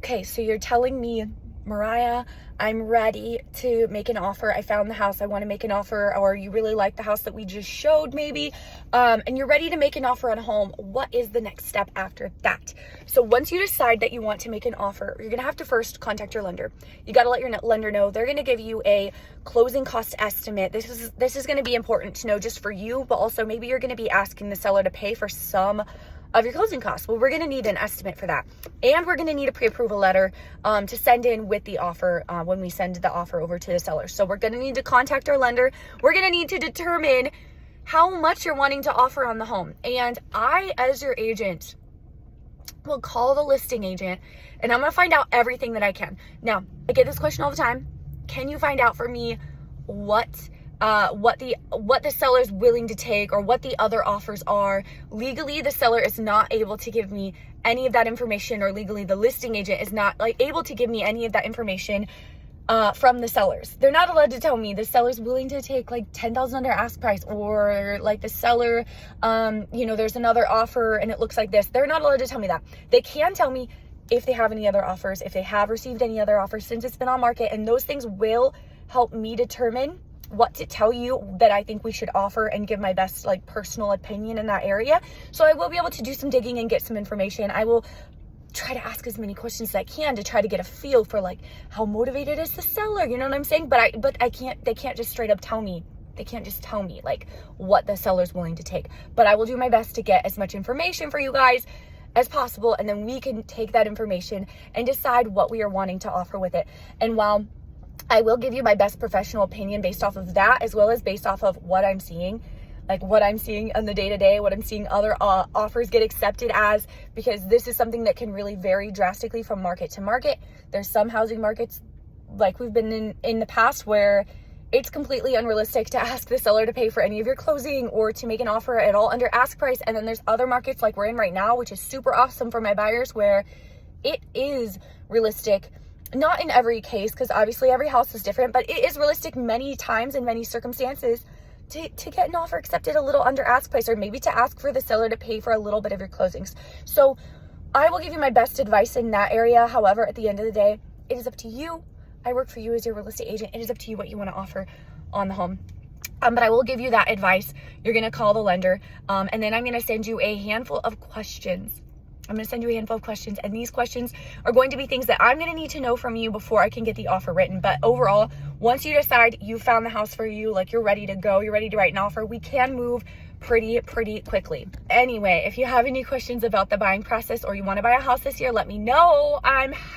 okay, so you're telling me, Mariah, I'm ready to make an offer. I found the house. I want to make an offer, or you really like the house that we just showed maybe, and you're ready to make an offer on a home. What is the next step after that? So once you decide that you want to make an offer, you're going to have to first contact your lender. You got to let your lender know. They're going to give you a closing cost estimate. This is going to be important to know just for you, but also maybe you're going to be asking the seller to pay for some of your closing costs. Well, we're going to need an estimate for that. And we're going to need a pre-approval letter to send in with the offer when we send the offer over to the seller. So we're going to need to contact our lender. We're going to need to determine how much you're wanting to offer on the home. And I, as your agent, will call the listing agent and I'm going to find out everything that I can. Now, I get this question all the time. Can you find out for me what the seller's willing to take, or what the other offers are? Legally, the seller is not able to give me any of that information, or legally the listing agent is not able to give me any of that information from the sellers. They're not allowed to tell me the seller's willing to take like $10,000 under ask price, or like the seller, there's another offer and it looks like this. They're not allowed to tell me that. They can tell me if they have any other offers, if they have received any other offers since it's been on market, and those things will help me determine what to tell you that I think we should offer and give my best personal opinion in that area. So I will be able to do some digging and get some information. I will try to ask as many questions as I can to try to get a feel for how motivated is the seller, you know what I'm saying? But they can't just straight up tell me. They can't just tell me what the seller's willing to take. But I will do my best to get as much information for you guys as possible, and then we can take that information and decide what we are wanting to offer with it. And while I will give you my best professional opinion based off of that, as well as based off of what I'm seeing, what I'm seeing on the day-to-day, what I'm seeing other offers get accepted as, because this is something that can really vary drastically from market to market. There's some housing markets like we've been in the past where it's completely unrealistic to ask the seller to pay for any of your closing or to make an offer at all under ask price. And then there's other markets like we're in right now, which is super awesome for my buyers, where it is realistic. Not in every case, because obviously every house is different, but it is realistic many times in many circumstances to get an offer accepted a little under ask price, or maybe to ask for the seller to pay for a little bit of your closings. So I will give you my best advice in that area. However, at the end of the day, it is up to you. I work for you as your real estate agent. It is up to you what you want to offer on the home. But I will give you that advice. You're going to call the lender, and then I'm going to send you a handful of questions. I'm going to send you a handful of questions, and these questions are going to be things that I'm going to need to know from you before I can get the offer written. But overall, once you decide you found the house for you, you're ready to go, you're ready to write an offer, we can move pretty quickly. Anyway, if you have any questions about the buying process, or you want to buy a house this year, let me know. I'm